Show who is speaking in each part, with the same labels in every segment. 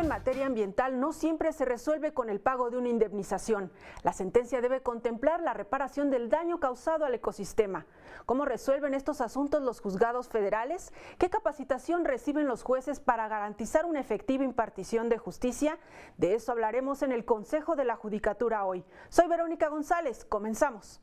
Speaker 1: materia ambiental no siempre se resuelve con el pago de una indemnización. La sentencia debe contemplar la reparación del daño causado al ecosistema. ¿Cómo resuelven estos asuntos los juzgados federales? ¿Qué capacitación reciben los jueces para garantizar una efectiva impartición de justicia? De eso hablaremos en el Consejo de la Judicatura hoy. Soy Verónica González, comenzamos.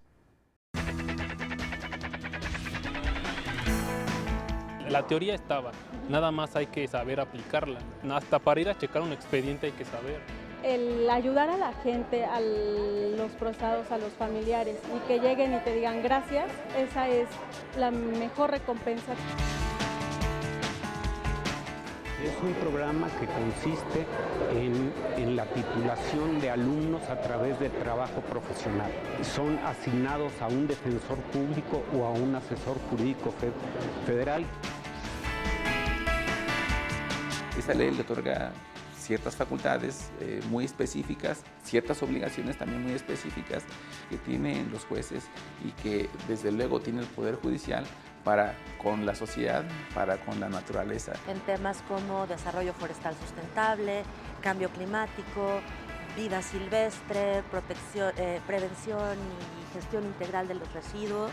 Speaker 2: La teoría estaba, nada más hay que saber aplicarla. Hasta para ir a checar un expediente hay que saber.
Speaker 3: El ayudar a la gente, a los procesados, a los familiares y que lleguen y te digan gracias, esa es la mejor recompensa.
Speaker 4: Es un programa que consiste en la titulación de alumnos a través de trabajo profesional. Son asignados a un defensor público o a un asesor jurídico federal.
Speaker 5: Esta ley le otorga ciertas facultades muy específicas, ciertas obligaciones también muy específicas que tienen los jueces y que desde luego tiene el Poder Judicial para con la sociedad, para con la naturaleza.
Speaker 6: En temas como desarrollo forestal sustentable, cambio climático, vida silvestre, prevención y gestión integral de los residuos.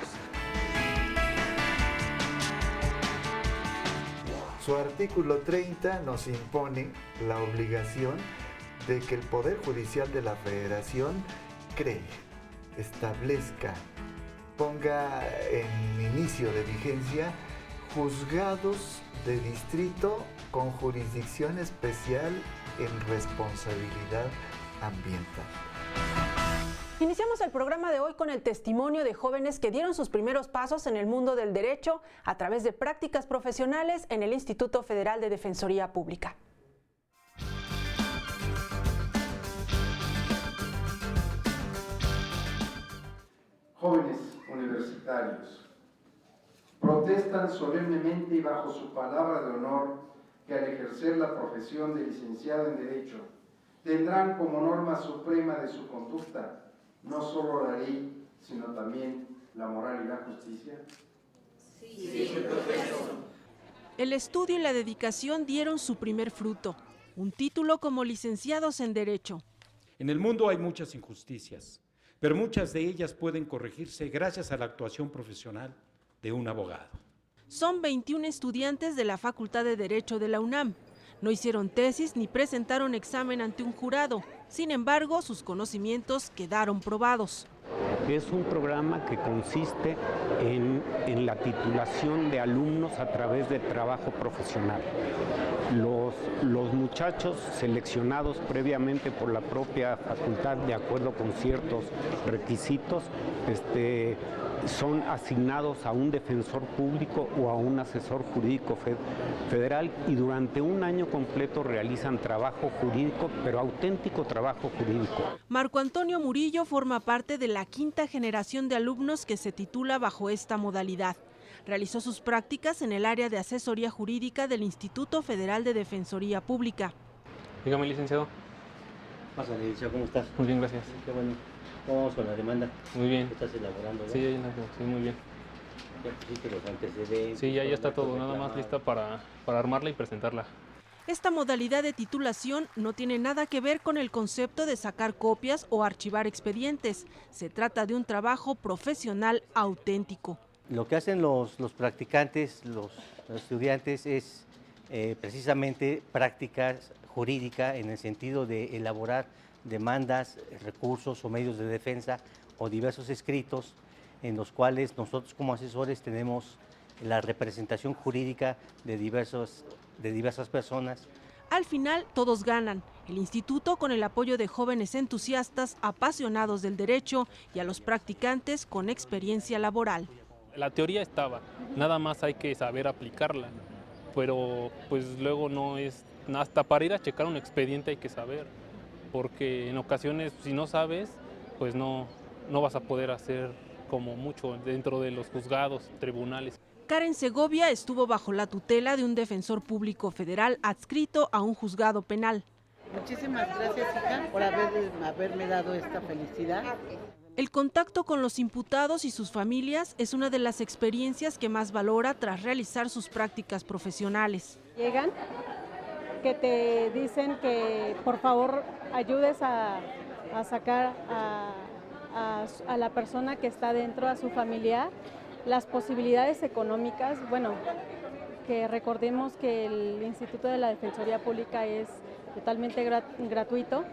Speaker 7: Su artículo 30 nos impone la obligación de que el Poder Judicial de la Federación cree, establezca, ponga en inicio de vigencia juzgados de distrito con jurisdicción especial en responsabilidad ambiental.
Speaker 1: Iniciamos el programa de hoy con el testimonio de jóvenes que dieron sus primeros pasos en el mundo del derecho a través de prácticas profesionales en el Instituto Federal de Defensoría Pública.
Speaker 8: Jóvenes universitarios, protestan solemnemente y bajo su palabra de honor que al ejercer la profesión de licenciado en Derecho tendrán como norma suprema de su conducta no solo la ley, sino también la moral y la justicia.
Speaker 9: Sí, profesor.
Speaker 1: El estudio y la dedicación dieron su primer fruto, un título como licenciados en Derecho.
Speaker 10: En el mundo hay muchas injusticias, pero muchas de ellas pueden corregirse gracias a la actuación profesional de un abogado.
Speaker 1: Son 21 estudiantes de la Facultad de Derecho de la UNAM. No hicieron tesis ni presentaron examen ante un jurado. Sin embargo, sus conocimientos quedaron probados.
Speaker 4: Es un programa que consiste en la titulación de alumnos a través de trabajo profesional. Los muchachos seleccionados previamente por la propia facultad de acuerdo con ciertos requisitos, son asignados a un defensor público o a un asesor jurídico federal y durante un año completo realizan trabajo jurídico, pero auténtico trabajo jurídico.
Speaker 1: Marco Antonio Murillo forma parte de la quinta generación de alumnos que se titula bajo esta modalidad. Realizó sus prácticas en el área de asesoría jurídica del Instituto Federal de Defensoría Pública.
Speaker 2: Dígame, licenciado.
Speaker 11: Pásale, licenciado, ¿cómo estás?
Speaker 2: Muy bien, gracias.
Speaker 11: Qué bueno. ¿Cómo vamos con la demanda?
Speaker 2: Muy bien.
Speaker 11: ¿Estás elaborando?
Speaker 2: Sí, muy bien.
Speaker 11: ¿Ya pusiste los antecedentes?
Speaker 2: Sí, ya está todo, nada más lista para armarla y presentarla.
Speaker 1: Esta modalidad de titulación no tiene nada que ver con el concepto de sacar copias o archivar expedientes. Se trata de un trabajo profesional auténtico.
Speaker 11: Lo que hacen los practicantes, los estudiantes, es precisamente prácticas jurídicas en el sentido de elaborar demandas, recursos o medios de defensa o diversos escritos en los cuales nosotros como asesores tenemos la representación jurídica de diversas personas.
Speaker 1: Al final, todos ganan. El instituto con el apoyo de jóvenes entusiastas, apasionados del derecho y a los practicantes con experiencia laboral.
Speaker 2: La teoría estaba, nada más hay que saber aplicarla, pero pues luego no es, hasta para ir a checar un expediente hay que saber, porque en ocasiones si no sabes, pues no vas a poder hacer como mucho dentro de los juzgados, tribunales.
Speaker 1: Karen Segovia estuvo bajo la tutela de un defensor público federal adscrito a un juzgado penal.
Speaker 12: Muchísimas gracias, hija, por haberme dado esta felicidad.
Speaker 1: El contacto con los imputados y sus familias es una de las experiencias que más valora tras realizar sus prácticas profesionales.
Speaker 3: Llegan que te dicen que por favor ayudes a sacar a la persona que está dentro, a su familiar. Las posibilidades económicas, bueno, que recordemos que el Instituto de la Defensoría Pública es totalmente gratuito.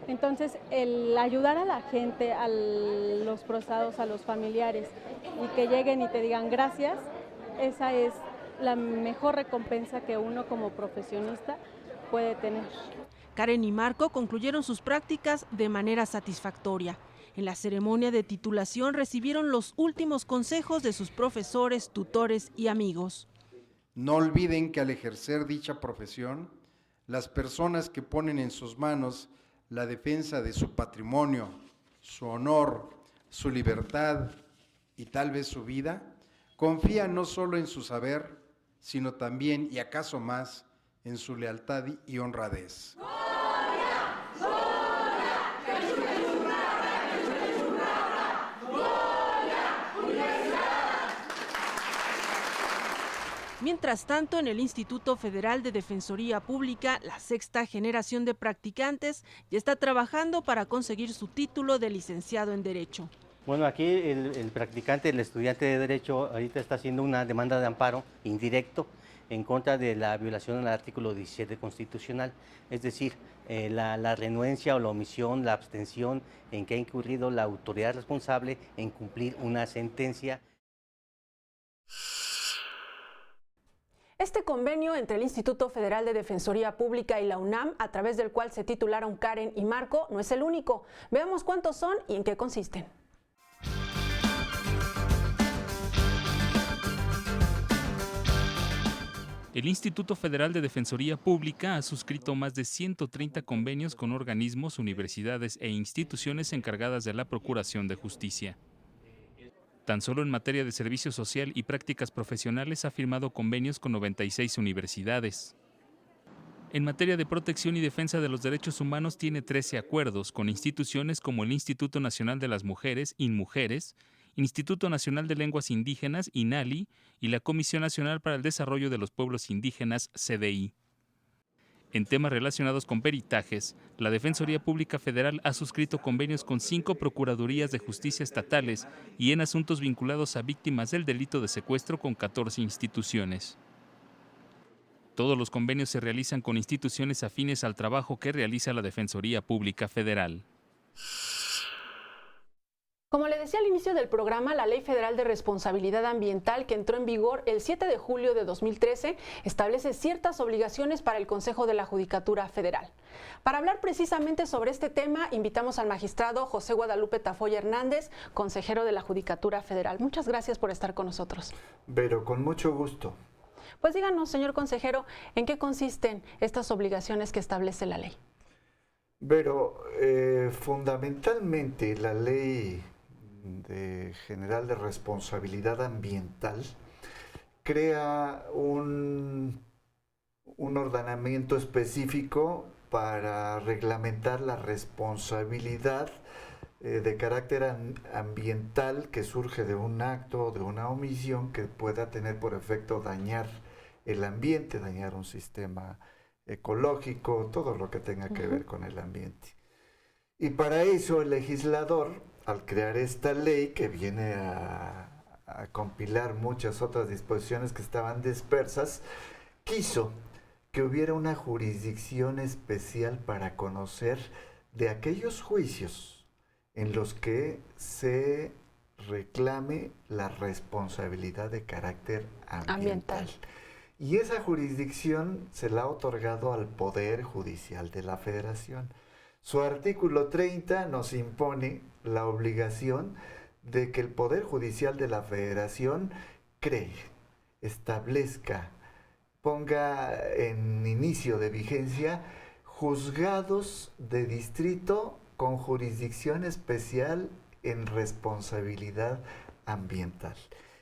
Speaker 3: Entonces, el ayudar a la gente, a los procesados, a los familiares, y que lleguen y te digan gracias, esa es la mejor recompensa que uno como profesionista puede tener.
Speaker 1: Karen y Marco concluyeron sus prácticas de manera satisfactoria. En la ceremonia de titulación recibieron los últimos consejos de sus profesores, tutores y amigos.
Speaker 8: No olviden que al ejercer dicha profesión, las personas que ponen en sus manos la defensa de su patrimonio, su honor, su libertad y tal vez su vida, confían no solo en su saber, sino también, y acaso más, en su lealtad y honradez. Mientras tanto, en el Instituto Federal de Defensoría Pública, la sexta generación de practicantes ya está trabajando para conseguir su título de licenciado en Derecho.
Speaker 11: Bueno, aquí el practicante, el estudiante de Derecho, ahorita está haciendo una demanda de amparo indirecto en contra de la violación al artículo 17 constitucional, es decir, la renuencia o la omisión, la abstención en que ha incurrido la autoridad responsable en cumplir una sentencia.
Speaker 1: Este convenio entre el Instituto Federal de Defensoría Pública y la UNAM, a través del cual se titularon Karen y Marco, no es el único. Veamos cuántos son y en qué consisten.
Speaker 13: El Instituto Federal de Defensoría Pública ha suscrito más de 130 convenios con organismos, universidades e instituciones encargadas de la procuración de justicia. Tan solo en materia de servicio social y prácticas profesionales ha firmado convenios con 96 universidades. En materia de protección y defensa de los derechos humanos tiene 13 acuerdos con instituciones como el Instituto Nacional de las Mujeres, INMujeres, Instituto Nacional de Lenguas Indígenas, INALI, y la Comisión Nacional para el Desarrollo de los Pueblos Indígenas, CDI. En temas relacionados con peritajes, la Defensoría Pública Federal ha suscrito convenios con 5 Procuradurías de Justicia estatales y en asuntos vinculados a víctimas del delito de secuestro con 14 instituciones. Todos los convenios se realizan con instituciones afines al trabajo que realiza la Defensoría Pública Federal.
Speaker 1: Como le decía al inicio del programa, la Ley Federal de Responsabilidad Ambiental, que entró en vigor el 7 de julio de 2013, establece ciertas obligaciones para el Consejo de la Judicatura Federal. Para hablar precisamente sobre este tema, invitamos al magistrado José Guadalupe Tafoya Hernández, consejero de la Judicatura Federal. Muchas gracias por estar con nosotros.
Speaker 7: Pero con mucho gusto.
Speaker 1: Pues díganos, señor consejero, ¿en qué consisten estas obligaciones que establece la ley?
Speaker 7: Pero fundamentalmente la Ley General de Responsabilidad Ambiental crea un ordenamiento específico para reglamentar la responsabilidad de carácter ambiental que surge de un acto o de una omisión que pueda tener por efecto dañar el ambiente, dañar un sistema ecológico, todo lo que tenga que ver con el ambiente. Y para eso el legislador, al crear esta ley que viene a compilar muchas otras disposiciones que estaban dispersas, quiso que hubiera una jurisdicción especial para conocer de aquellos juicios en los que se reclame la responsabilidad de carácter ambiental. Y esa jurisdicción se la ha otorgado al Poder Judicial de la Federación. Su artículo 30 nos impone la obligación de que el Poder Judicial de la Federación cree, establezca, ponga en inicio de vigencia juzgados de distrito con jurisdicción especial en responsabilidad ambiental.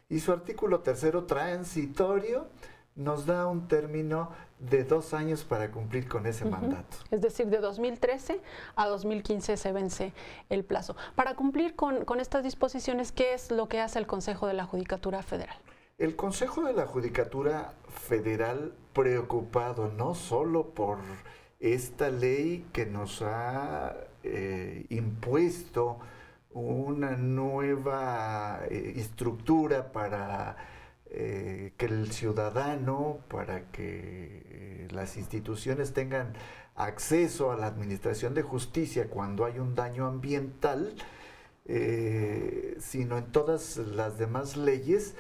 Speaker 7: Y su artículo 3 transitorio nos da un término de 2 años para cumplir con ese mandato.
Speaker 1: Es decir, de 2013 a 2015 se vence el plazo. Para cumplir con estas disposiciones, ¿qué es lo que hace el Consejo de la Judicatura Federal?
Speaker 7: El Consejo de la Judicatura Federal preocupado no solo por esta ley que nos ha impuesto una nueva estructura para que el ciudadano, para que las instituciones tengan acceso a la administración de justicia cuando hay un daño ambiental, sino en todas las demás leyes,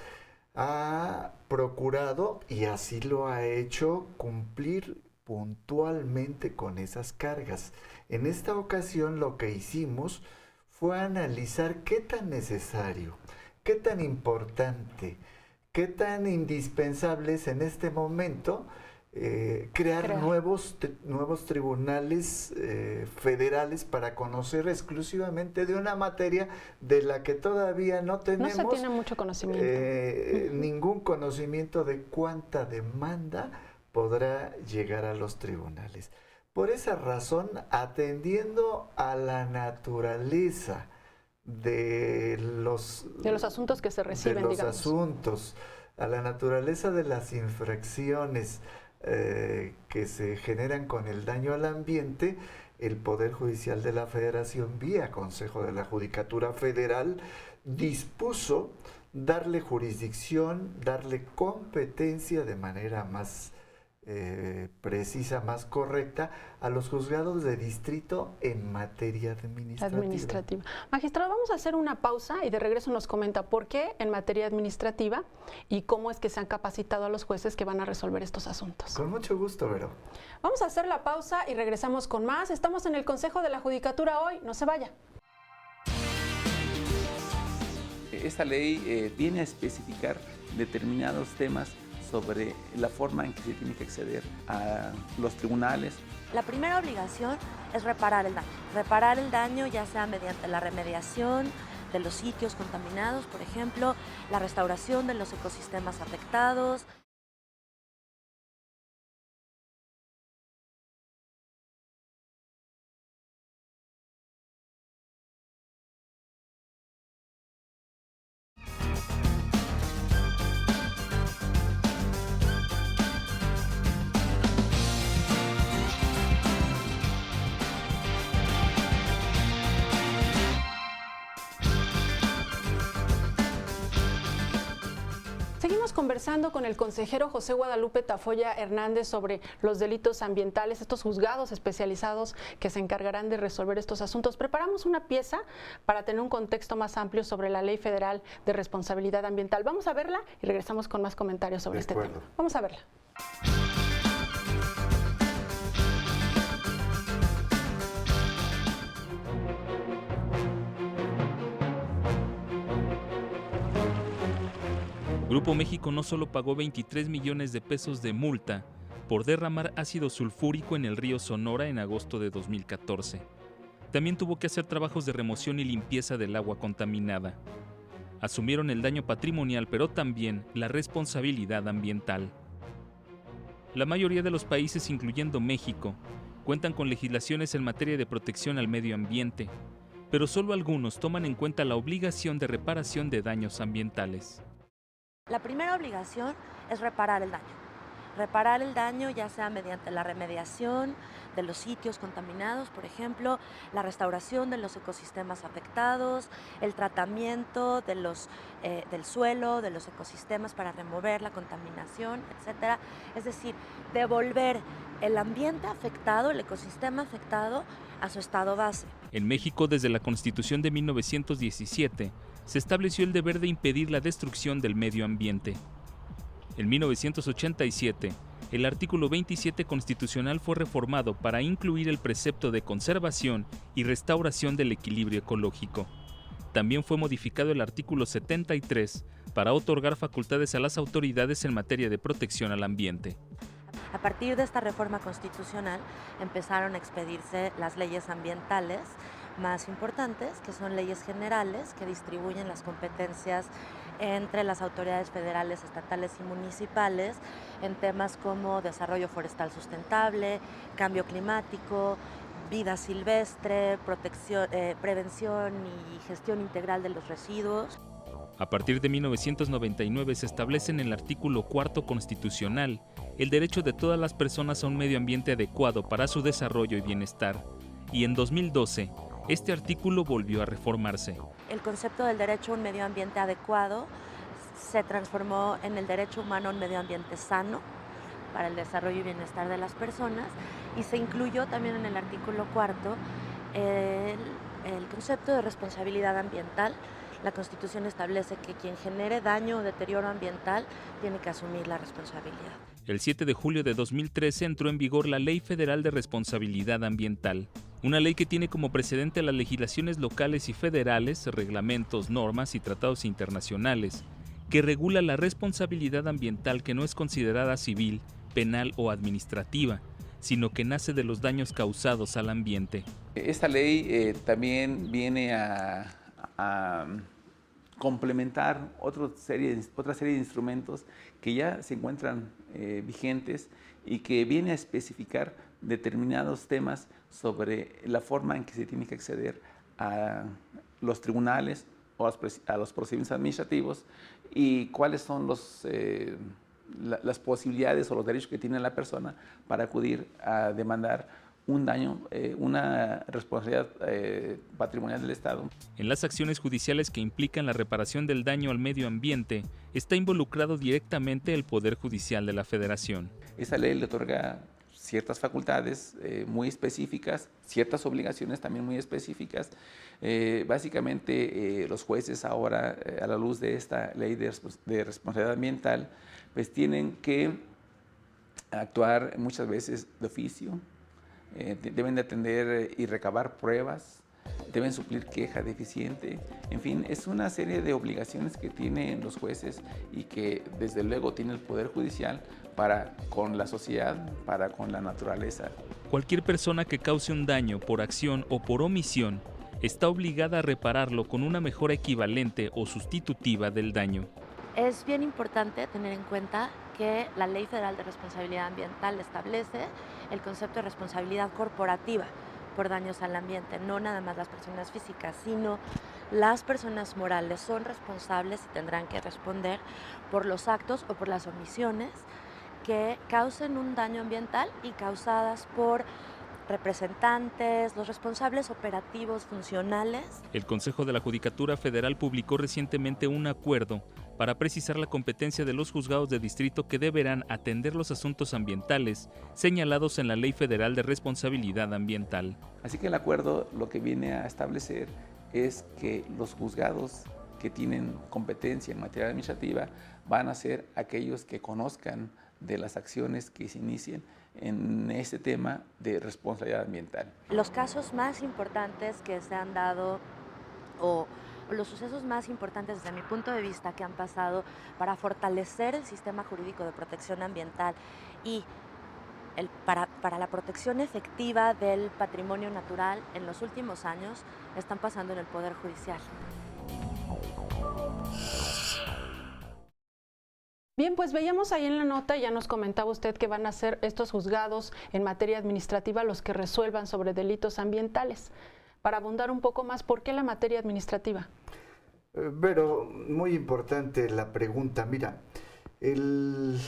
Speaker 7: ha procurado, y así lo ha hecho, cumplir puntualmente con esas cargas. En esta ocasión lo que hicimos fue analizar qué tan necesario, qué tan importante, qué tan indispensable es en este momento crear nuevos tribunales federales para conocer exclusivamente de una materia de la que todavía no tenemos
Speaker 1: no se tiene mucho conocimiento.
Speaker 7: Ningún conocimiento de cuánta demanda podrá llegar a los tribunales. Por esa razón, atendiendo a la naturaleza de los
Speaker 1: asuntos que se reciben,
Speaker 7: asuntos, a la naturaleza de las infracciones que se generan con el daño al ambiente, el Poder Judicial de la Federación, vía Consejo de la Judicatura Federal, dispuso darle jurisdicción, darle competencia de manera más precisa, más correcta, a los juzgados de distrito en materia administrativa.
Speaker 1: Magistrado, vamos a hacer una pausa y de regreso nos comenta por qué en materia administrativa y cómo es que se han capacitado a los jueces que van a resolver estos asuntos.
Speaker 7: Con mucho gusto, Vero.
Speaker 1: Vamos a hacer la pausa y regresamos con más. Estamos en el Consejo de la Judicatura hoy, no se vaya.
Speaker 5: Esta ley viene a especificar determinados temas sobre la forma en que se tiene que acceder a los tribunales.
Speaker 6: La primera obligación es reparar el daño. Reparar el daño ya sea mediante la remediación de los sitios contaminados, por ejemplo, la restauración de los ecosistemas afectados.
Speaker 1: Seguimos conversando con el consejero José Guadalupe Tafolla Hernández sobre los delitos ambientales, estos juzgados especializados que se encargarán de resolver estos asuntos. Preparamos una pieza para tener un contexto más amplio sobre la Ley Federal de Responsabilidad Ambiental. Vamos a verla y regresamos con más comentarios sobre este tema. Vamos a verla.
Speaker 13: Grupo México no solo pagó 23 millones de pesos de multa por derramar ácido sulfúrico en el río Sonora en agosto de 2014. También tuvo que hacer trabajos de remoción y limpieza del agua contaminada. Asumieron el daño patrimonial, pero también la responsabilidad ambiental. La mayoría de los países, incluyendo México, cuentan con legislaciones en materia de protección al medio ambiente, pero solo algunos toman en cuenta la obligación de reparación de daños ambientales.
Speaker 6: La primera obligación es reparar el daño. Reparar el daño ya sea mediante la remediación de los sitios contaminados, por ejemplo, la restauración de los ecosistemas afectados, el tratamiento de del suelo, de los ecosistemas para remover la contaminación, etc. Es decir, devolver el ambiente afectado, el ecosistema afectado, a su estado base.
Speaker 13: En México, desde la Constitución de 1917, se estableció el deber de impedir la destrucción del medio ambiente. En 1987, el artículo 27 constitucional fue reformado para incluir el precepto de conservación y restauración del equilibrio ecológico. También fue modificado el artículo 73 para otorgar facultades a las autoridades en materia de protección al ambiente.
Speaker 6: A partir de esta reforma constitucional empezaron a expedirse las leyes ambientales más importantes, que son leyes generales que distribuyen las competencias entre las autoridades federales, estatales y municipales en temas como desarrollo forestal sustentable, cambio climático, vida silvestre, prevención y gestión integral de los residuos.
Speaker 13: A partir de 1999 se establece en el artículo 4 constitucional el derecho de todas las personas a un medio ambiente adecuado para su desarrollo y bienestar, y en 2012 este artículo volvió a reformarse.
Speaker 6: El concepto del derecho a un medio ambiente adecuado se transformó en el derecho humano a un medio ambiente sano para el desarrollo y bienestar de las personas, y se incluyó también en el artículo 4 el concepto de responsabilidad ambiental. La Constitución establece que quien genere daño o deterioro ambiental tiene que asumir la responsabilidad.
Speaker 13: El 7 de julio de 2013 entró en vigor la Ley Federal de Responsabilidad Ambiental, una ley que tiene como precedente las legislaciones locales y federales, reglamentos, normas y tratados internacionales, que regula la responsabilidad ambiental que no es considerada civil, penal o administrativa, sino que nace de los daños causados al ambiente.
Speaker 5: Esta ley también viene a complementar otra serie de instrumentos que ya se encuentran vigentes y que viene a especificar determinados temas sobre la forma en que se tiene que acceder a los tribunales o a los procedimientos administrativos y cuáles son las posibilidades o los derechos que tiene la persona para acudir a demandar un daño, una responsabilidad patrimonial del Estado.
Speaker 13: En las acciones judiciales que implican la reparación del daño al medio ambiente, está involucrado directamente el Poder Judicial de la Federación.
Speaker 5: Esta ley le otorga ciertas facultades muy específicas, ciertas obligaciones también muy específicas. Básicamente los jueces ahora, a la luz de esta ley de responsabilidad ambiental, pues tienen que actuar muchas veces de oficio, deben de atender y recabar pruebas, deben suplir queja deficiente, en fin, es una serie de obligaciones que tienen los jueces y que desde luego tiene el Poder Judicial para con la sociedad, para con la naturaleza.
Speaker 13: Cualquier persona que cause un daño por acción o por omisión está obligada a repararlo con una mejora equivalente o sustitutiva del daño.
Speaker 6: Es bien importante tener en cuenta que la Ley Federal de Responsabilidad Ambiental establece el concepto de responsabilidad corporativa por daños al ambiente. No nada más las personas físicas, sino las personas morales son responsables y tendrán que responder por los actos o por las omisiones que causen un daño ambiental y causadas por representantes, los responsables operativos funcionales.
Speaker 13: El Consejo de la Judicatura Federal publicó recientemente un acuerdo para precisar la competencia de los juzgados de distrito que deberán atender los asuntos ambientales señalados en la Ley Federal de Responsabilidad Ambiental.
Speaker 5: Así que el acuerdo lo que viene a establecer es que los juzgados que tienen competencia en materia administrativa van a ser aquellos que conozcan de las acciones que se inicien en este tema de responsabilidad ambiental.
Speaker 6: Los casos más importantes que se han dado o los sucesos más importantes desde mi punto de vista que han pasado para fortalecer el sistema jurídico de protección ambiental y para la protección efectiva del patrimonio natural en los últimos años están pasando en el Poder Judicial.
Speaker 1: Bien, pues veíamos ahí en la nota, ya nos comentaba usted que van a ser estos juzgados en materia administrativa los que resuelvan sobre delitos ambientales. Para abundar un poco más, ¿por qué la materia administrativa?
Speaker 7: Pero muy importante la pregunta. Mira, el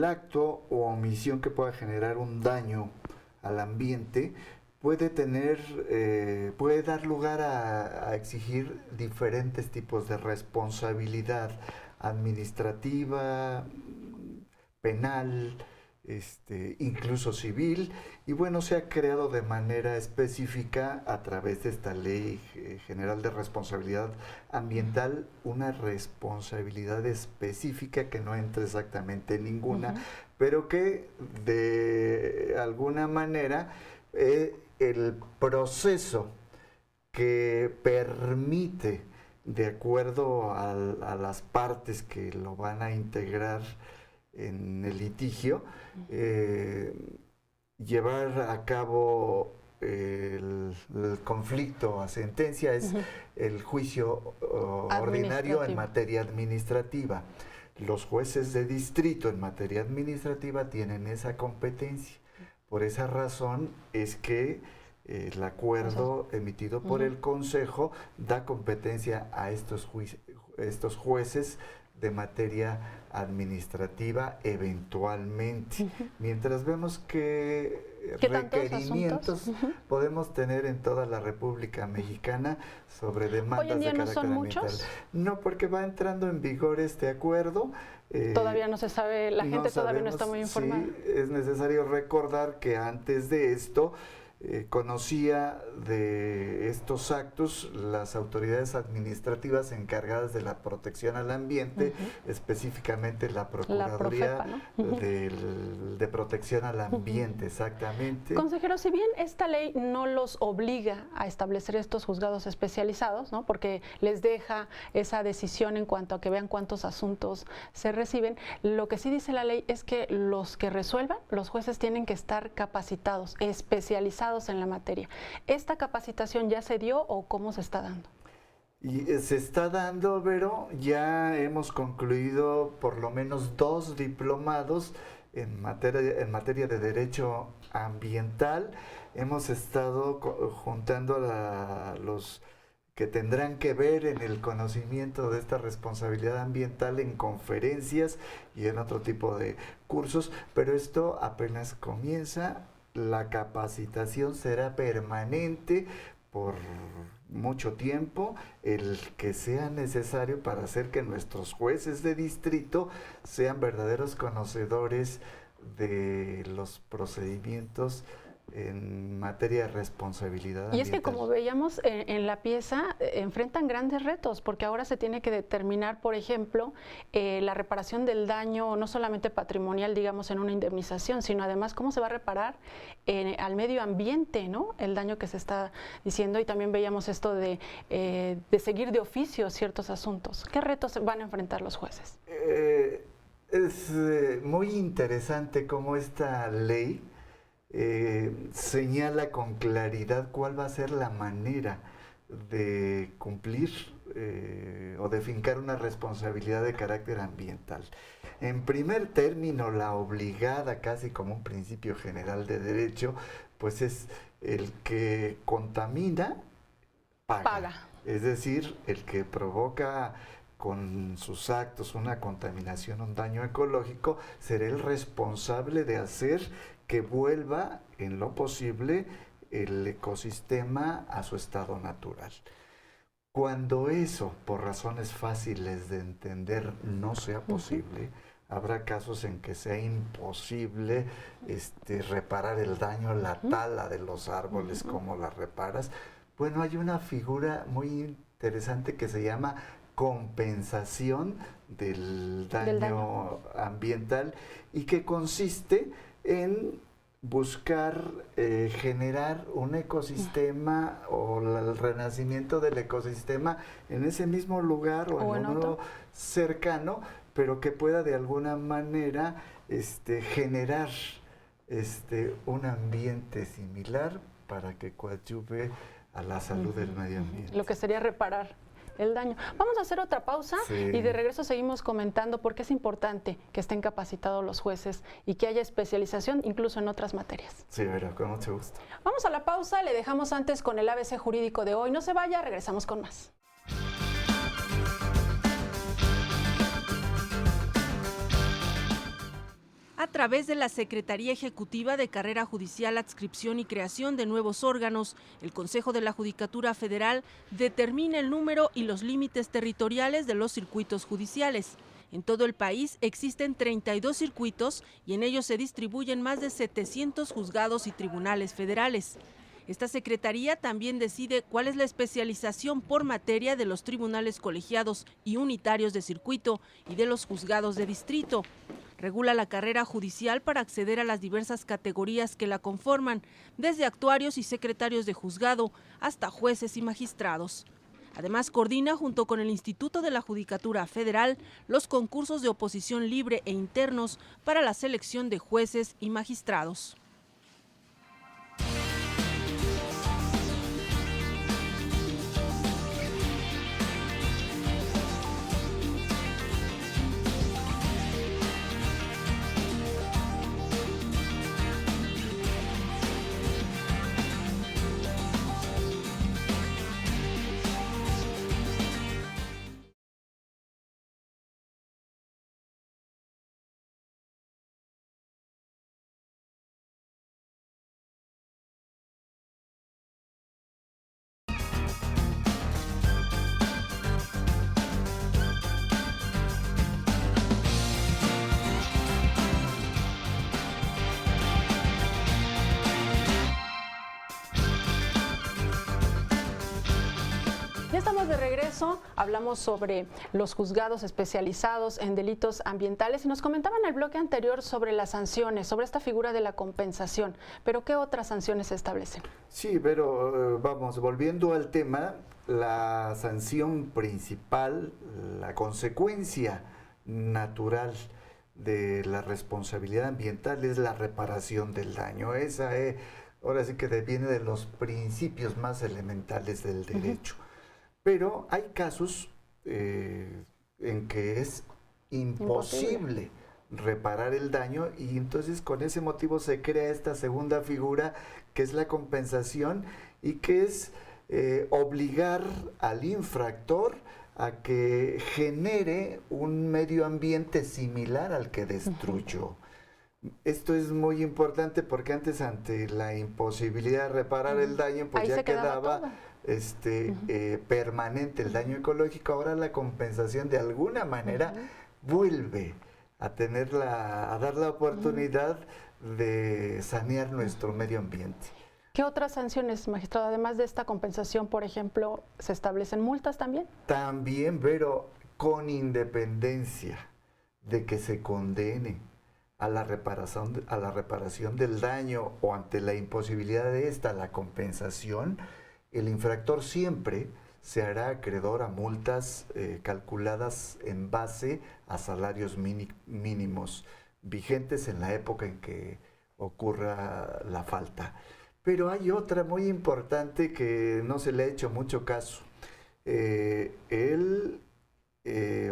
Speaker 7: acto o omisión que pueda generar un daño al ambiente puede dar lugar a exigir diferentes tipos de responsabilidad administrativa, penal, incluso civil, y bueno, se ha creado de manera específica a través de esta Ley General de Responsabilidad Ambiental una responsabilidad específica que no entra exactamente en ninguna, pero que de alguna manera el proceso que permite, de acuerdo a las partes que lo van a integrar en el litigio, llevar a cabo el conflicto a sentencia es el juicio ordinario en materia administrativa. Los jueces de distrito en materia administrativa tienen esa competencia. Por esa razón es que el acuerdo emitido por el Consejo da competencia a estos estos jueces de materia administrativa eventualmente, mientras vemos que requerimientos podemos tener en toda la República Mexicana sobre demandas
Speaker 1: ¿Hoy en día
Speaker 7: de
Speaker 1: no
Speaker 7: carácter
Speaker 1: son
Speaker 7: ambiental.
Speaker 1: muchos?
Speaker 7: No, porque va entrando en vigor este acuerdo.
Speaker 1: Todavía no se sabe, la gente todavía no está muy informada.
Speaker 7: Sí, es necesario recordar que antes de esto conocía de estos actos las autoridades administrativas encargadas de la protección al ambiente, específicamente la Procuraduría de Protección al Ambiente, exactamente.
Speaker 1: Consejero, si bien esta ley no los obliga a establecer estos juzgados especializados, ¿no? Porque les deja esa decisión en cuanto a que vean cuántos asuntos se reciben, lo que sí dice la ley es que los que resuelvan, los jueces tienen que estar capacitados, especializados en la materia. ¿Esta capacitación ya se dio o cómo se está dando?
Speaker 7: Y se está dando, Vero, ya hemos concluido por lo menos 2 diplomados en materia de derecho ambiental. Hemos estado juntando a los que tendrán que ver en el conocimiento de esta responsabilidad ambiental en conferencias y en otro tipo de cursos, pero esto apenas comienza. La capacitación será permanente por mucho tiempo, el que sea necesario para hacer que nuestros jueces de distrito sean verdaderos conocedores de los procedimientos en materia de responsabilidad ambiental.
Speaker 1: Y es que como veíamos en la pieza, enfrentan grandes retos, porque ahora se tiene que determinar, por ejemplo, la reparación del daño, no solamente patrimonial, digamos, en una indemnización, sino además cómo se va a reparar al medio ambiente, ¿no? El daño que se está diciendo, y también veíamos esto de seguir de oficio ciertos asuntos. ¿Qué retos van a enfrentar los jueces?
Speaker 7: Es muy interesante cómo esta ley señala con claridad cuál va a ser la manera de cumplir o de fincar una responsabilidad de carácter ambiental. En primer término, la obligada, casi como un principio general de derecho, pues es el que contamina, paga. Es decir, el que provoca con sus actos una contaminación, un daño ecológico, será el responsable de hacer que vuelva en lo posible el ecosistema a su estado natural. Cuando eso, por razones fáciles de entender, no sea posible, habrá casos en que sea imposible reparar el daño, la tala de los árboles, ¿cómo la reparas? Bueno, hay una figura muy interesante que se llama compensación del daño ambiental y que consiste en buscar generar un ecosistema o el renacimiento del ecosistema en ese mismo lugar o en uno cercano, pero que pueda de alguna manera generar un ambiente similar para que coadyuve a la salud del medio ambiente.
Speaker 1: Lo que sería reparar el daño. Vamos a hacer otra pausa y de regreso seguimos comentando por qué es importante que estén capacitados los jueces y que haya especialización incluso en otras materias.
Speaker 7: Sí, pero con mucho gusto.
Speaker 1: Vamos a la pausa, le dejamos antes con el ABC jurídico de hoy. No se vaya, regresamos con más.
Speaker 14: A través de la Secretaría Ejecutiva de Carrera Judicial, Adscripción y Creación de Nuevos Órganos, el Consejo de la Judicatura Federal determina el número y los límites territoriales de los circuitos judiciales. En todo el país existen 32 circuitos y en ellos se distribuyen más de 700 juzgados y tribunales federales. Esta secretaría también decide cuál es la especialización por materia de los tribunales colegiados y unitarios de circuito y de los juzgados de distrito. Regula la carrera judicial para acceder a las diversas categorías que la conforman, desde actuarios y secretarios de juzgado hasta jueces y magistrados. Además, coordina junto con el Instituto de la Judicatura Federal los concursos de oposición libre e internos para la selección de jueces y magistrados.
Speaker 1: Ya estamos de regreso, hablamos sobre los juzgados especializados en delitos ambientales y nos comentaban en el bloque anterior sobre las sanciones, sobre esta figura de la compensación, pero ¿qué otras sanciones se establecen?
Speaker 7: Sí, pero vamos, volviendo al tema, la sanción principal, la consecuencia natural de la responsabilidad ambiental es la reparación del daño. Esa es, ahora sí que viene de los principios más elementales del derecho. Pero hay casos en que es imposible reparar el daño y entonces con ese motivo se crea esta segunda figura que es la compensación y que es obligar al infractor a que genere un medio ambiente similar al que destruyó. Esto es muy importante porque antes ante la imposibilidad de reparar el daño pues ya quedaba permanente el daño ecológico. Ahora la compensación de alguna manera vuelve a dar la oportunidad de sanear nuestro medio ambiente.
Speaker 1: ¿Qué otras sanciones, magistrado, además de esta compensación, por ejemplo, se establecen multas también?
Speaker 7: También, pero con independencia de que se condene a la reparación del daño o ante la imposibilidad de la compensación, el infractor siempre se hará acreedor a multas calculadas en base a salarios mínimos vigentes en la época en que ocurra la falta. Pero hay otra muy importante que no se le ha hecho mucho caso.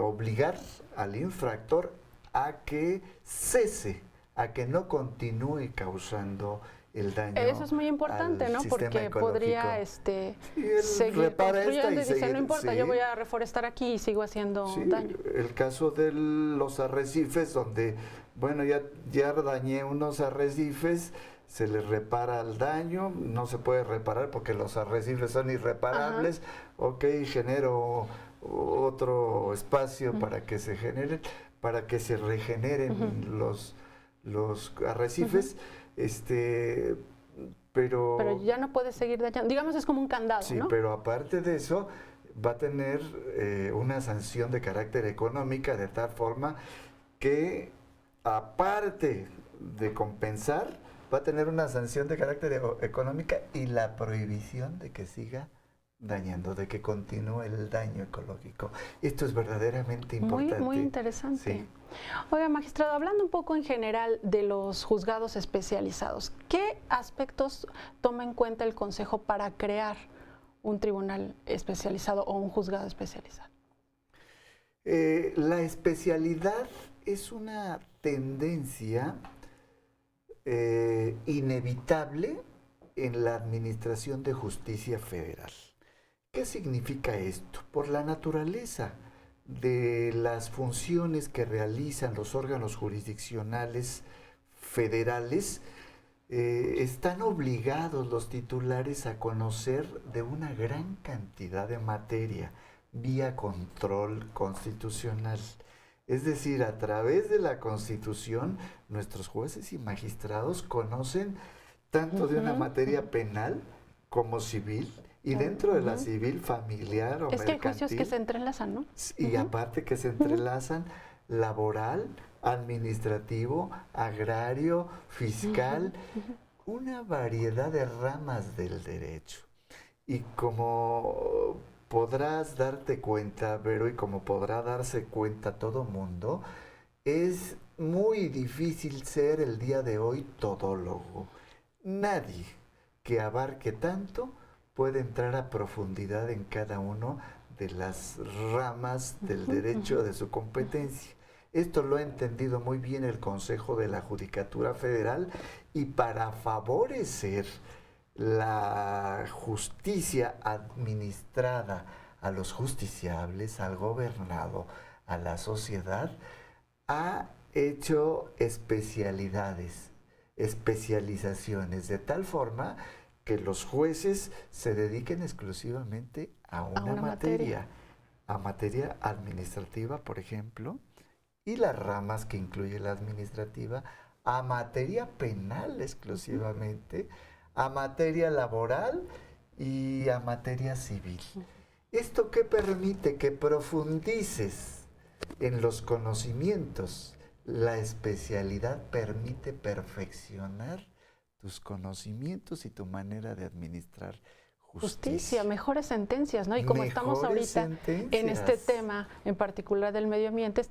Speaker 7: Obligar al infractor a que cese, a que no continúe causando el daño.
Speaker 1: Eso es muy importante, ¿no? Porque podría seguir construyendo y dice, no importa, yo voy a reforestar aquí y sigo haciendo daño.
Speaker 7: El caso de los arrecifes, donde, bueno, ya dañé unos arrecifes, se les repara el daño, no se puede reparar porque los arrecifes son irreparables, genero otro espacio para que se generen, para que se regeneren los arrecifes, pero
Speaker 1: ya no puede seguir dañando, digamos es como un candado,
Speaker 7: sí,
Speaker 1: ¿no?
Speaker 7: Pero aparte de eso va a tener una sanción de carácter económica de tal forma que aparte de compensar va a tener una sanción de carácter económica y la prohibición de que siga dañando, de que continúe el daño ecológico. Esto es verdaderamente importante.
Speaker 1: Muy interesante.
Speaker 7: Sí.
Speaker 1: Oiga, magistrado, hablando un poco en general de los juzgados especializados, ¿qué aspectos toma en cuenta el Consejo para crear un tribunal especializado o un juzgado especializado?
Speaker 7: La especialidad es una tendencia inevitable en la Administración de Justicia Federal. ¿Qué significa esto? Por la naturaleza de las funciones que realizan los órganos jurisdiccionales federales, están obligados los titulares a conocer de una gran cantidad de materia vía control constitucional. Es decir, a través de la Constitución, nuestros jueces y magistrados conocen tanto de una materia penal como civil, y dentro de la civil familiar o mercantil.
Speaker 1: Es que hay juicios que se entrelazan, ¿no?
Speaker 7: Y aparte que se entrelazan laboral, administrativo, agrario, fiscal, una variedad de ramas del derecho. Y como podrás darte cuenta, Vero, y como podrá darse cuenta todo mundo, es muy difícil ser el día de hoy todólogo. Nadie que abarque tanto puede entrar a profundidad en cada uno de las ramas del derecho de su competencia. Esto lo ha entendido muy bien el Consejo de la Judicatura Federal, y para favorecer la justicia administrada a los justiciables, al gobernado, a la sociedad, ha hecho especializaciones, de tal forma que los jueces se dediquen exclusivamente a una materia, a materia administrativa, por ejemplo, y las ramas que incluye la administrativa, a materia penal exclusivamente, a materia laboral y a materia civil. ¿Esto qué permite? Que profundices en los conocimientos. La especialidad permite perfeccionar tus conocimientos y tu manera de administrar justicia.
Speaker 1: Mejores sentencias, ¿no? Y como estamos ahorita en este tema en particular del medio ambiente,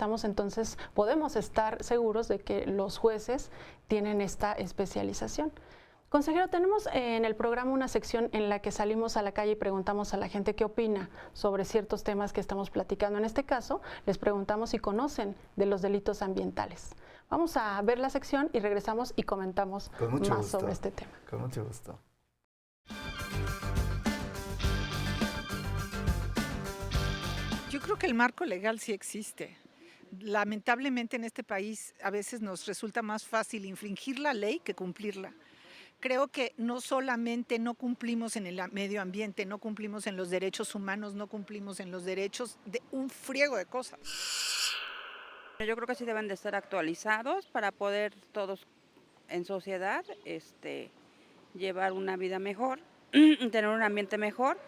Speaker 1: podemos estar seguros de que los jueces tienen esta especialización. Consejero, tenemos en el programa una sección en la que salimos a la calle y preguntamos a la gente qué opina sobre ciertos temas que estamos platicando. En este caso, les preguntamos si conocen de los delitos ambientales. Vamos a ver la sección y regresamos y comentamos más sobre este tema.
Speaker 7: Con mucho gusto.
Speaker 15: Yo creo que el marco legal sí existe. Lamentablemente en este país a veces nos resulta más fácil infringir la ley que cumplirla. Creo que no solamente no cumplimos en el medio ambiente, no cumplimos en los derechos humanos, no cumplimos en los derechos de un friego de cosas.
Speaker 16: Yo creo que sí deben de estar actualizados para poder todos en sociedad llevar una vida mejor, tener un ambiente mejor.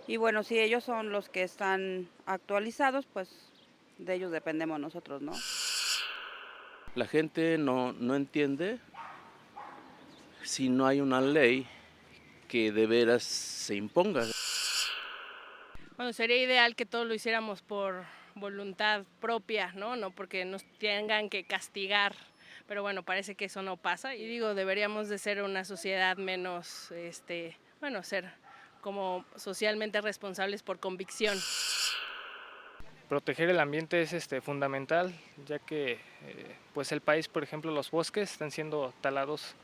Speaker 16: Y bueno, si ellos son los que están actualizados, pues de ellos dependemos nosotros, ¿no?
Speaker 17: La gente no entiende si no hay una ley que de veras se imponga.
Speaker 18: Bueno, sería ideal que todos lo hiciéramos por voluntad propia, ¿no? No porque nos tengan que castigar, pero bueno, parece que eso no pasa. Y digo, deberíamos de ser una sociedad menos, ser como socialmente responsables por convicción.
Speaker 19: Proteger el ambiente es fundamental, ya que pues el país, por ejemplo, los bosques están siendo talados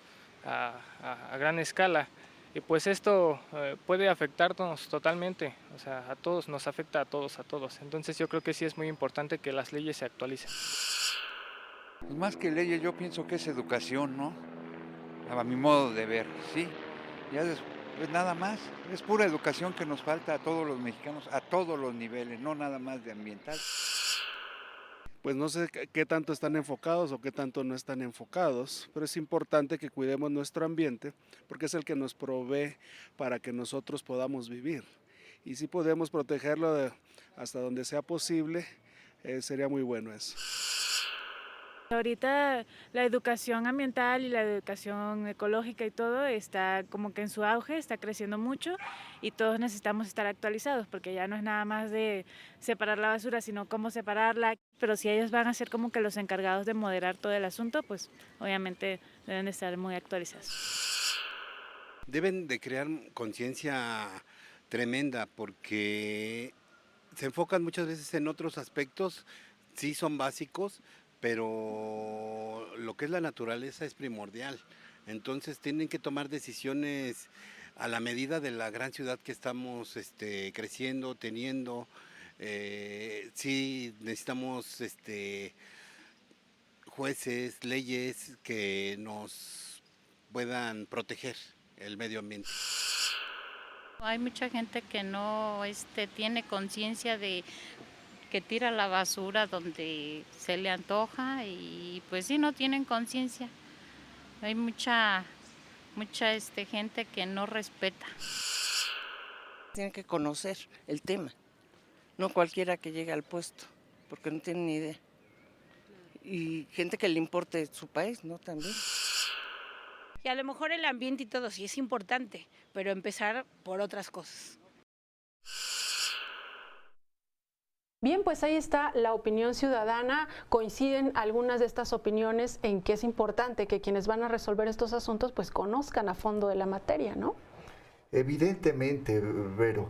Speaker 19: a gran escala y pues esto puede afectarnos totalmente, o sea, a todos, nos afecta a todos. Entonces yo creo que sí es muy importante que las leyes se actualicen.
Speaker 20: Pues más que leyes yo pienso que es educación, ¿no? A mi modo de ver, sí. Ya pues nada más, es pura educación que nos falta a todos los mexicanos, a todos los niveles, no nada más de ambiental.
Speaker 21: Pues no sé qué tanto están enfocados o qué tanto no están enfocados, pero es importante que cuidemos nuestro ambiente porque es el que nos provee para que nosotros podamos vivir. Y si podemos protegerlo hasta donde sea posible, sería muy bueno eso.
Speaker 22: Ahorita la educación ambiental y la educación ecológica y todo está como que en su auge, está creciendo mucho y todos necesitamos estar actualizados porque ya no es nada más de separar la basura, sino cómo separarla. Pero si ellos van a ser como que los encargados de moderar todo el asunto, pues obviamente deben de estar muy actualizados.
Speaker 23: Deben de crear conciencia tremenda porque se enfocan muchas veces en otros aspectos, sí son básicos, pero lo que es la naturaleza es primordial. Entonces tienen que tomar decisiones a la medida de la gran ciudad que estamos creciendo, teniendo. Sí necesitamos jueces, leyes que nos puedan proteger el medio ambiente.
Speaker 24: Hay mucha gente que no tiene conciencia de que tira la basura donde se le antoja y pues sí, no tienen conciencia. Hay mucha gente que no respeta.
Speaker 25: Tienen que conocer el tema, no cualquiera que llegue al puesto, porque no tienen ni idea. Y gente que le importe su país, ¿no? También.
Speaker 26: Y a lo mejor el ambiente y todo sí es importante, pero empezar por otras cosas.
Speaker 1: Bien, pues ahí está la opinión ciudadana. Coinciden algunas de estas opiniones en que es importante que quienes van a resolver estos asuntos pues conozcan a fondo de la materia, ¿no?
Speaker 7: Evidentemente, Vero,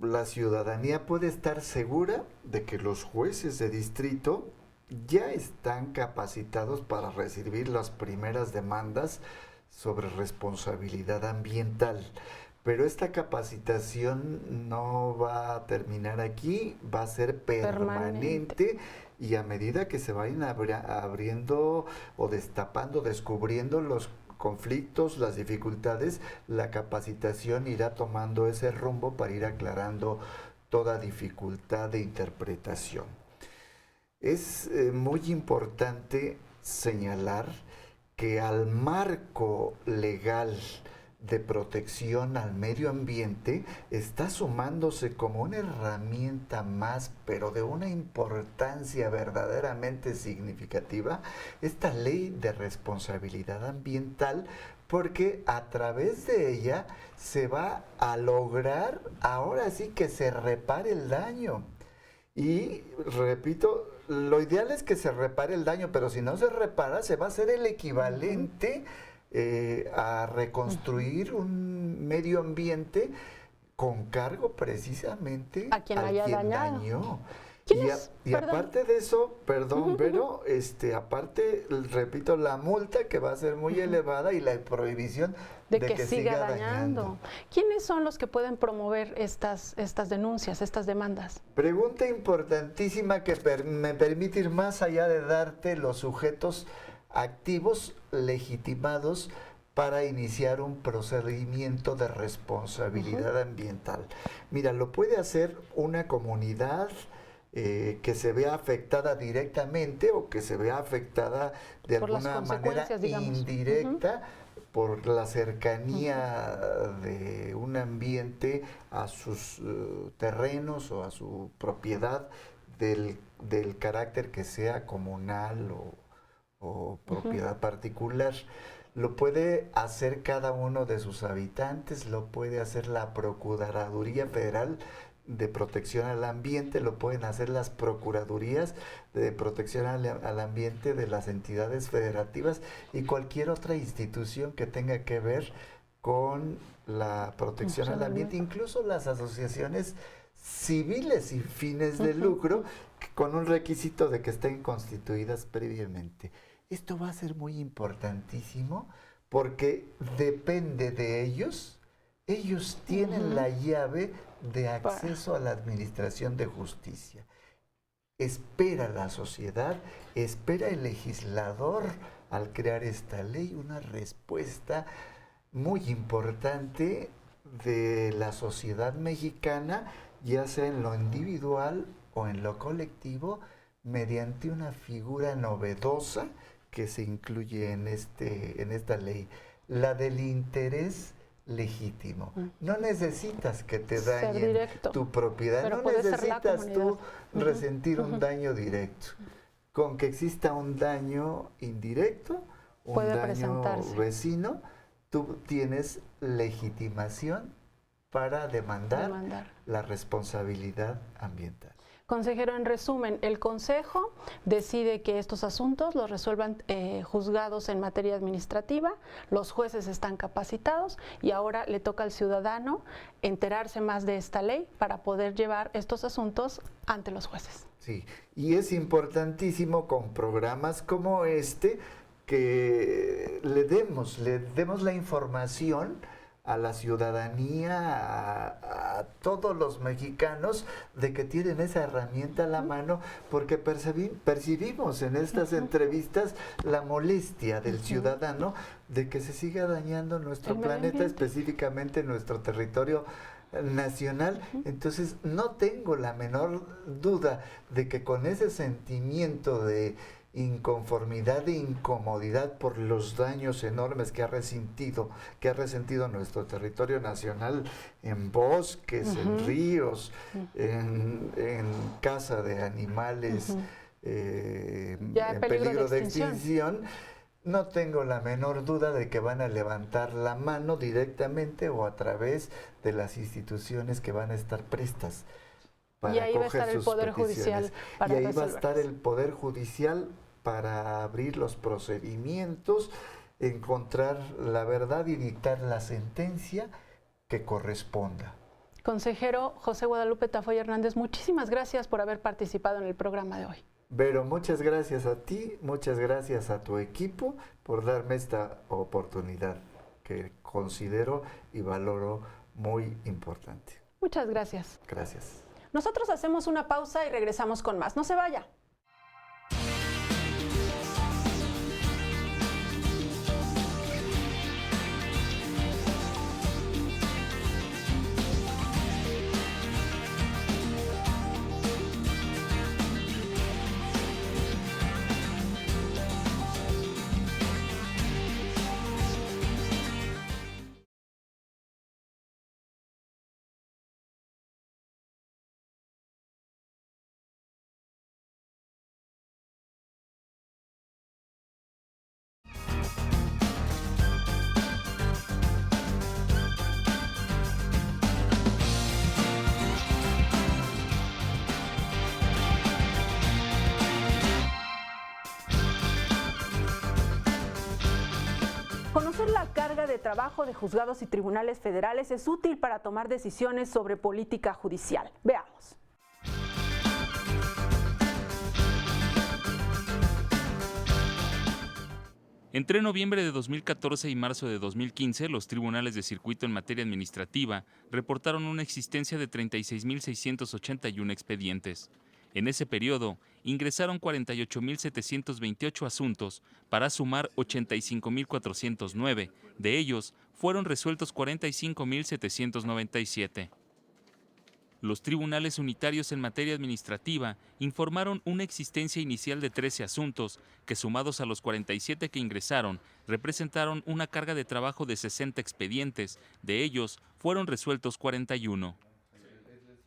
Speaker 7: la ciudadanía puede estar segura de que los jueces de distrito ya están capacitados para recibir las primeras demandas sobre responsabilidad ambiental. Pero esta capacitación no va a terminar aquí, va a ser permanente y a medida que se vayan abriendo o destapando, descubriendo los conflictos, las dificultades, la capacitación irá tomando ese rumbo para ir aclarando toda dificultad de interpretación. Es muy importante señalar que al marco legal de protección al medio ambiente está sumándose como una herramienta más, pero de una importancia verdaderamente significativa, esta ley de responsabilidad ambiental, porque a través de ella se va a lograr ahora sí que se repare el daño. Y repito, lo ideal es que se repare el daño, pero si no se repara, se va a hacer el equivalente a reconstruir un medio ambiente con cargo precisamente
Speaker 1: a quien haya dañado.
Speaker 7: Dañó.
Speaker 1: Y
Speaker 7: aparte de eso, perdón, pero aparte, repito, la multa que va a ser muy elevada y la prohibición
Speaker 1: de que siga dañando. ¿Quiénes son los que pueden promover estas denuncias, estas demandas?
Speaker 7: Pregunta importantísima que me permite ir más allá de darte los sujetos activos legitimados para iniciar un procedimiento de responsabilidad ambiental. Mira, lo puede hacer una comunidad que se vea afectada directamente o que se vea afectada de alguna manera indirecta por la cercanía de un ambiente a sus terrenos o a su propiedad del carácter que sea comunal o propiedad particular. Lo puede hacer cada uno de sus habitantes, lo puede hacer la Procuraduría Federal de Protección al Ambiente, lo pueden hacer las Procuradurías de Protección al Ambiente de las entidades federativas y cualquier otra institución que tenga que ver con la protección al ambiente, incluso las asociaciones civiles sin fines de lucro, con un requisito de que estén constituidas previamente. Esto va a ser muy importantísimo porque depende de ellos. Ellos tienen la llave de acceso a la administración de justicia. Espera la sociedad, espera el legislador al crear esta ley una respuesta muy importante de la sociedad mexicana, ya sea en lo individual o en lo colectivo, mediante una figura novedosa que se incluye en esta ley, la del interés legítimo. No necesitas que te dañen tu propiedad, no necesitas tú resentir un daño directo. Con que exista un daño indirecto, un daño vecino, tú tienes legitimación para demandar la responsabilidad ambiental.
Speaker 1: Consejero, en resumen, el Consejo decide que estos asuntos los resuelvan juzgados en materia administrativa, los jueces están capacitados y ahora le toca al ciudadano enterarse más de esta ley para poder llevar estos asuntos ante los jueces.
Speaker 7: Sí, y es importantísimo con programas como este que le demos la información a la ciudadanía, a todos los mexicanos, de que tienen esa herramienta a la mano, porque percibimos en estas entrevistas la molestia del ciudadano de que se siga dañando nuestro planeta, específicamente nuestro territorio nacional. Entonces no tengo la menor duda de que con ese sentimiento de inconformidad e incomodidad por los daños enormes que ha resentido nuestro territorio nacional en bosques, en ríos, en caza de animales en peligro de extinción, no tengo la menor duda de que van a levantar la mano directamente o a través de las instituciones que van a estar prestas.
Speaker 1: Y ahí va a estar el Poder Judicial para
Speaker 7: resolver. Y ahí va a estar el Poder Judicial para abrir los procedimientos, encontrar la verdad y dictar la sentencia que corresponda.
Speaker 1: Consejero José Guadalupe Tafoya Hernández, muchísimas gracias por haber participado en el programa de hoy.
Speaker 7: Vero, muchas gracias a ti, muchas gracias a tu equipo por darme esta oportunidad que considero y valoro muy importante.
Speaker 1: Muchas gracias.
Speaker 7: Gracias.
Speaker 1: Nosotros hacemos una pausa y regresamos con más. No se vaya. carga de trabajo de juzgados y tribunales federales es útil para tomar decisiones sobre política judicial. Veamos.
Speaker 13: Entre noviembre de 2014 y marzo de 2015, los tribunales de circuito en materia administrativa reportaron una existencia de 36.681 expedientes. En ese periodo, ingresaron 48.728 asuntos para sumar 85.409. De ellos, fueron resueltos 45.797. Los tribunales unitarios en materia administrativa informaron una existencia inicial de 13 asuntos, que sumados a los 47 que ingresaron, representaron una carga de trabajo de 60 expedientes. De ellos, fueron resueltos 41.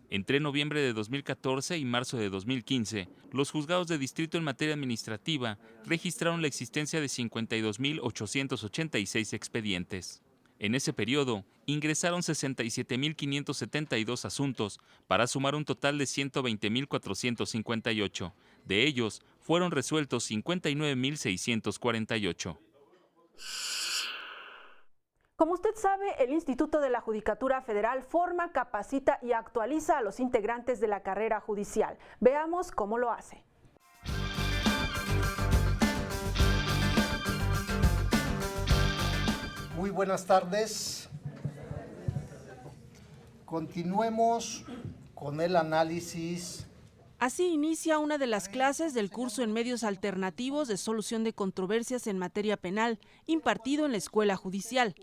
Speaker 13: Entre noviembre de 2014 y marzo de 2015, los juzgados de distrito en materia administrativa registraron la existencia de 52.886 expedientes. En ese periodo, ingresaron 67.572 asuntos para sumar un total de 120.458. De ellos, fueron resueltos 59.648.
Speaker 1: Como usted sabe, el Instituto de la Judicatura Federal forma, capacita y actualiza a los integrantes de la carrera judicial. Veamos cómo lo hace.
Speaker 2: Muy buenas tardes. Continuemos con el análisis.
Speaker 14: Así inicia una de las clases del curso en medios alternativos de solución de controversias en materia penal, impartido en la Escuela Judicial.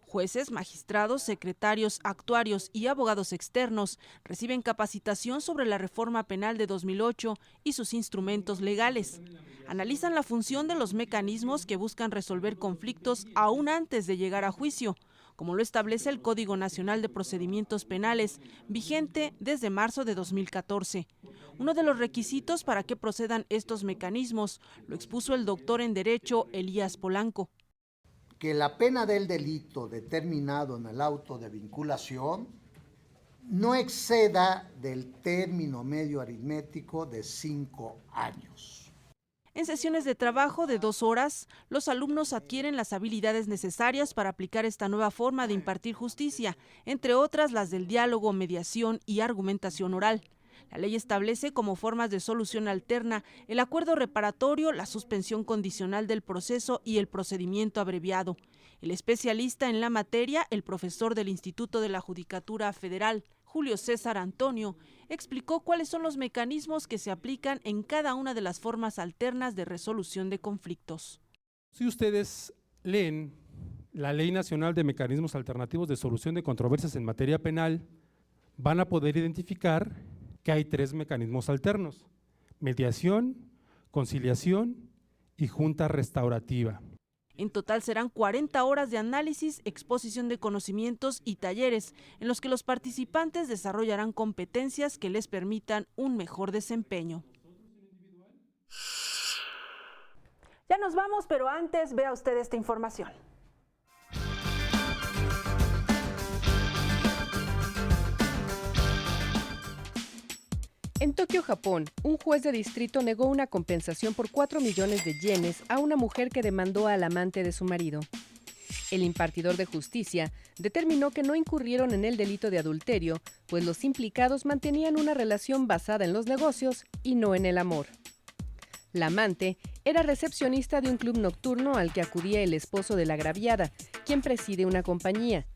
Speaker 14: Jueces, magistrados, secretarios, actuarios y abogados externos reciben capacitación sobre la reforma penal de 2008 y sus instrumentos legales. Analizan la función de los mecanismos que buscan resolver conflictos aún antes de llegar a juicio, como lo establece el Código Nacional de Procedimientos Penales, vigente desde marzo de 2014. Uno de los requisitos para que procedan estos mecanismos lo expuso el doctor en Derecho Elías Polanco.
Speaker 2: Que la pena del delito determinado en el auto de vinculación no exceda del término medio aritmético de 5 años.
Speaker 14: En sesiones de trabajo de 2 horas, los alumnos adquieren las habilidades necesarias para aplicar esta nueva forma de impartir justicia, entre otras las del diálogo, mediación y argumentación oral. La ley establece como formas de solución alterna el acuerdo reparatorio, la suspensión condicional del proceso y el procedimiento abreviado. El especialista en la materia, el profesor del Instituto de la Judicatura Federal, Julio César Antonio, explicó cuáles son los mecanismos que se aplican en cada una de las formas alternas de resolución de conflictos.
Speaker 3: Si ustedes leen la Ley Nacional de Mecanismos Alternativos de Solución de Controversias en Materia Penal, van a poder identificar que hay 3 mecanismos alternos: mediación, conciliación y junta restaurativa.
Speaker 14: En total serán 40 horas de análisis, exposición de conocimientos y talleres en los que los participantes desarrollarán competencias que les permitan un mejor desempeño.
Speaker 1: Ya nos vamos, pero antes vea usted esta información.
Speaker 4: En Tokio, Japón, un juez de distrito negó una compensación por 4 millones de yenes a una mujer que demandó al amante de su marido. El impartidor de justicia determinó que no incurrieron en el delito de adulterio, pues los implicados mantenían una relación basada en los negocios y no en el amor. La amante era recepcionista de un club nocturno al que acudía el esposo de la agraviada, quien preside una compañía.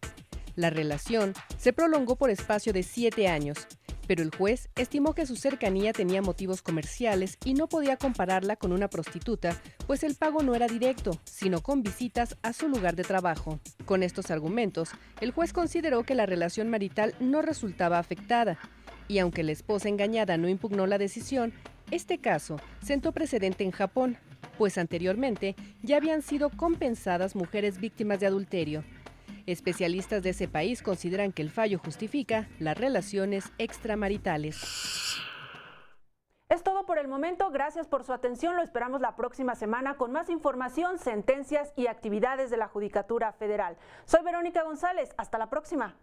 Speaker 4: La relación se prolongó por espacio de 7 años, pero el juez estimó que su cercanía tenía motivos comerciales y no podía compararla con una prostituta, pues el pago no era directo, sino con visitas a su lugar de trabajo. Con estos argumentos, el juez consideró que la relación marital no resultaba afectada, y aunque la esposa engañada no impugnó la decisión, este caso sentó precedente en Japón, pues anteriormente ya habían sido compensadas mujeres víctimas de adulterio. Especialistas de ese país consideran que el fallo justifica las relaciones extramaritales.
Speaker 1: Es todo por el momento, gracias por su atención, lo esperamos la próxima semana con más información, sentencias y actividades de la Judicatura Federal. Soy Verónica González, hasta la próxima.